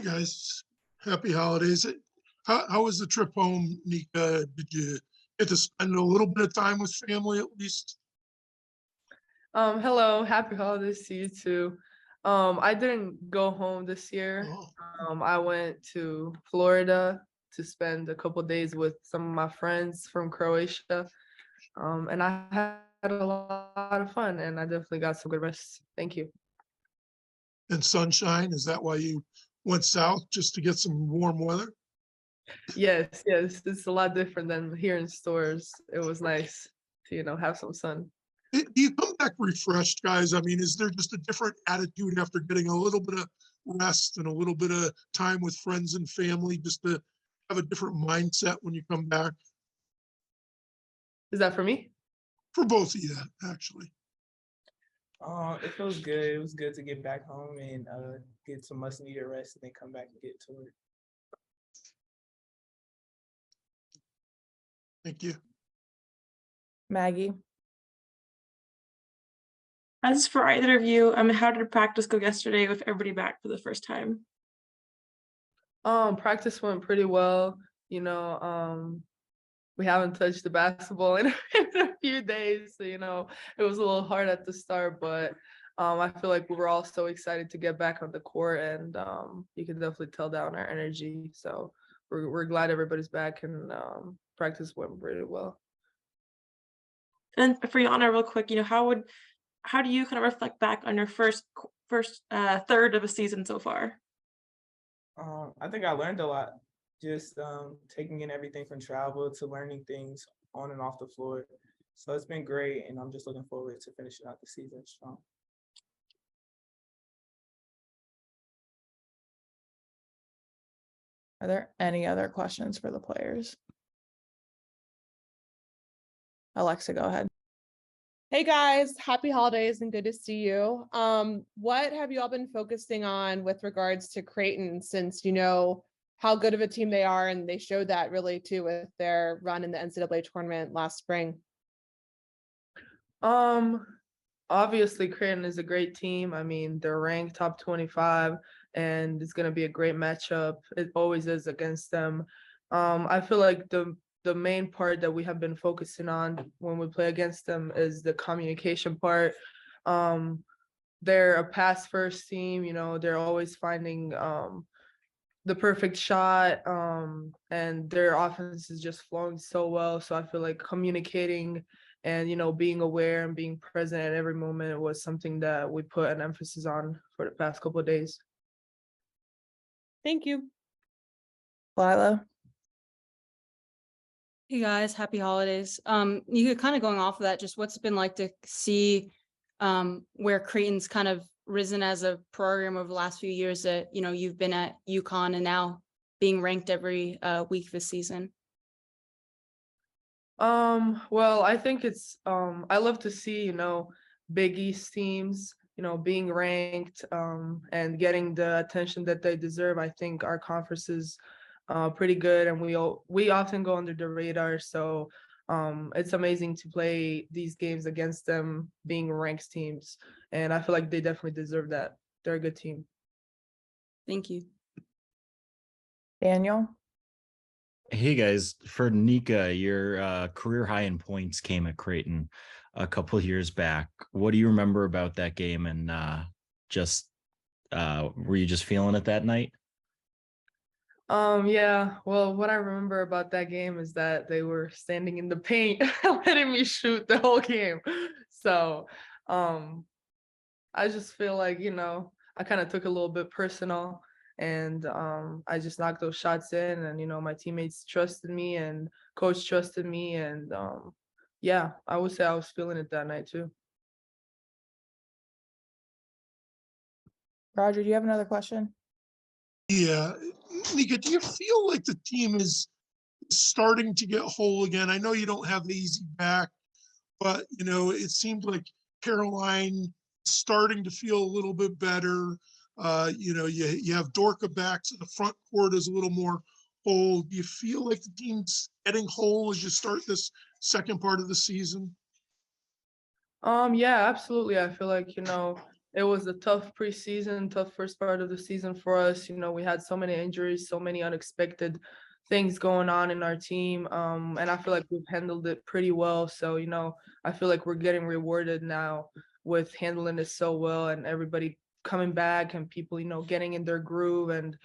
guys. Happy holidays. How was the trip home, Nika? Did you get to spend a little bit of time with family at least? Hello, happy holidays to you too. I didn't go home this year. Oh, I went to Florida to spend a couple days with some of my friends from Croatia. And I had a lot of fun and I definitely got some good rest. Thank you. and sunshine. Is that why you went south just to get some warm weather? Yes, it's a lot different than here in stores. It was nice to, have some sun. Do you come back refreshed, guys? I mean, is there just a different attitude after getting a little bit of rest and a little bit of time with friends and family, just to have a different mindset when you come back? Is that for me? For both of you, actually. It feels good. It was good to get back home and get some much needed rest and then come back and get to it. Thank you. Maggie. As for either of you, how did practice go yesterday with everybody back for the first time? Practice went pretty well. We haven't touched the basketball in a few days, so it was a little hard at the start, but I feel like we were all so excited to get back on the court, and you can definitely tell that on our energy. So we're glad everybody's back, and practice went pretty well. And for Ayanna, real quick, how do you kind of reflect back on your first third of a season so far? I think I learned a lot, just taking in everything from travel to learning things on and off the floor. So it's been great, and I'm just looking forward to finishing out the season strong. Are there any other questions for the players? Alexa, go ahead. Hey guys, happy holidays and good to see you. What have you all been focusing on with regards to Creighton, since you know how good of a team they are, and they showed that really too with their run in the NCAA tournament last spring? Obviously Creighton is a great team. I mean, they're ranked top 25 and it's going to be a great matchup. It always is against them. I feel like the main part that we have been focusing on when we play against them is the communication part. They're a pass first team, they're always finding the perfect shot, and their offense is just flowing so well. So I feel like communicating and being aware and being present at every moment was something that we put an emphasis on for the past couple of days. Thank you. Lila. Hey guys, happy holidays. You could kind of going off of that, just what's it been like to see where Creighton's kind of risen as a program over the last few years that, you've been at UConn and now being ranked every week this season? Well, I think it's I love to see, Big East teams, being ranked and getting the attention that they deserve. I think our conference is pretty good, and we often go under the radar. So it's amazing to play these games against them being ranked teams, and I feel like they definitely deserve that. They're a good team. Thank you. Daniel. Hey guys, for Nika, your career high in points came at Creighton a couple of years back. What do you remember about that game, and were you just feeling it that night? Yeah, well, what I remember about that game is that they were standing in the paint letting me shoot the whole game. So I just feel like, I kind of took a little bit personal, and I just knocked those shots in, and my teammates trusted me and coach trusted me, and yeah, I would say I was feeling it that night too. Roger, do you have another question? Yeah. Nika, do you feel like the team is starting to get whole again? I know you don't have easy back, but it seemed like Caroline starting to feel a little bit better. You have Dorka back, so the front court is a little more whole. Do you feel like the team's getting whole as you start this second part of the season? Yeah, absolutely. I feel like, it was a tough preseason, tough first part of the season for us. You know, we had so many injuries, so many unexpected things going on in our team. And I feel like we've handled it pretty well. So, you know, I feel like we're getting rewarded now with handling it so well and everybody coming back and people, you know, getting in their groove and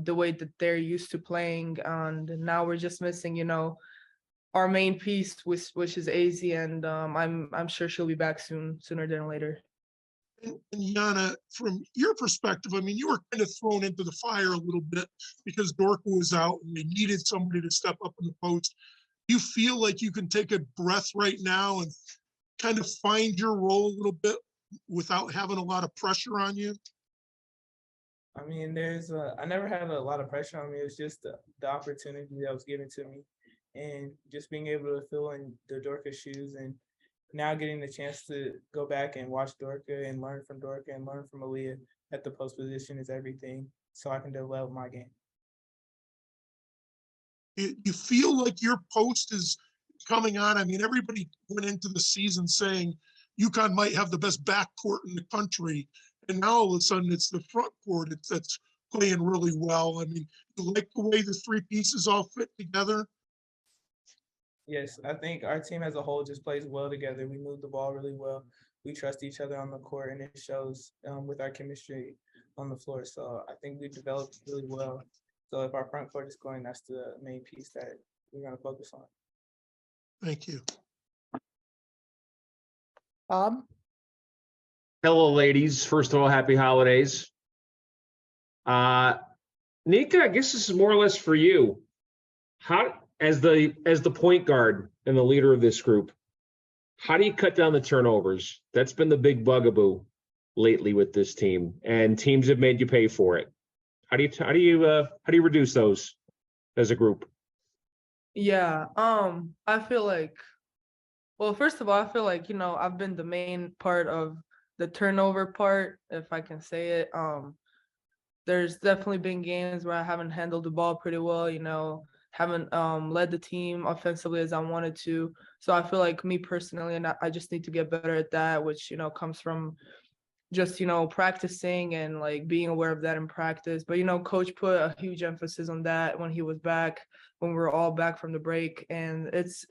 the way that they're used to playing. And now we're just missing, you know, our main piece, which is AZ, and I'm sure she'll be back sooner than later. And Yana, from your perspective, I mean, you were kind of thrown into the fire a little bit because Dorka was out and they needed somebody to step up in the post. Do you feel like you can take a breath right now and kind of find your role a little bit without having a lot of pressure on you? I mean, I never had a lot of pressure on me. It was just the opportunity that was given to me, and just being able to fill in the Dorka shoes, and now getting the chance to go back and watch Dorka and learn from Dorka and learn from Aaliyah at the post position is everything, so I can develop my game. You feel like your post is coming on? I mean, everybody went into the season saying UConn might have the best backcourt in the country, and now all of a sudden it's the front court that's playing really well. I mean, you like the way the three pieces all fit together? Yes, I think our team as a whole just plays well together. We move the ball really well. We trust each other on the court, and it shows with our chemistry on the floor. So I think we developed really well. So if our front court is going, that's the main piece that we're going to focus on. Thank you. Bob? Hello, ladies. First of all, happy holidays. Nika, I guess this is more or less for you. How, as the point guard and the leader of this group, how do you cut down the turnovers? That's been the big bugaboo lately with this team, and teams have made you pay for it. How do you reduce those as a group? Yeah, I feel like, well, first of all, I feel like, you know, I've been the main part of the turnover part, if I can say it. There's definitely been games where I haven't handled the ball pretty well, you know, haven't led the team offensively as I wanted to. So I feel like me personally, and I just need to get better at that, which, you know, comes from just, you know, practicing and like being aware of that in practice. But, you know, coach put a huge emphasis on that when he was back, when we were all back from the break. And it's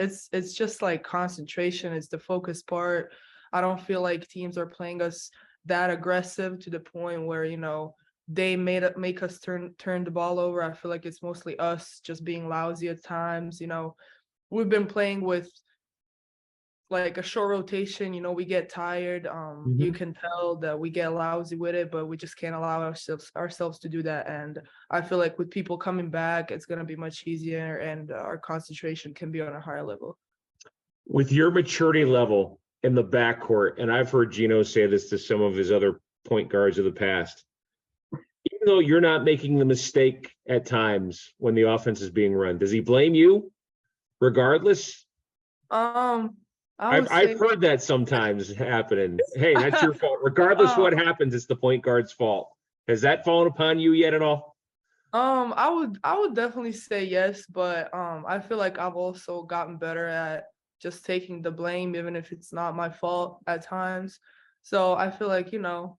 just like concentration. It's the focus part. I don't feel like teams are playing us that aggressive to the point where, you know, they make us turn the ball over. I feel like it's mostly us just being lousy at times. You know, we've been playing with like a short rotation, you know, we get tired. You can tell that we get lousy with it, but we just can't allow ourselves to do that. And I feel like with people coming back, it's going to be much easier, and our concentration can be on a higher level. With your maturity level in the backcourt, and I've heard Gino say this to some of his other point guards of the past, even though you're not making the mistake at times when the offense is being run, does he blame you regardless? I've heard that sometimes happening. Hey, that's your fault. Regardless what happens, it's the point guard's fault. Has that fallen upon you yet at all? I would definitely say yes, but I feel like I've also gotten better at just taking the blame, even if it's not my fault at times. So I feel like, you know,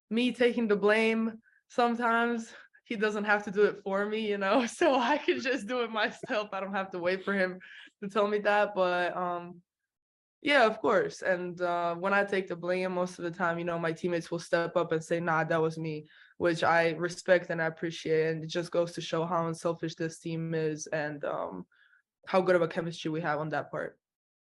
me taking the blame, sometimes he doesn't have to do it for me, you know, so I can just do it myself. I don't have to wait for him to tell me that. But yeah, of course. And when I take the blame, most of the time, you know, my teammates will step up and say, nah, that was me, which I respect and I appreciate. And it just goes to show how unselfish this team is and how good of a chemistry we have on that part.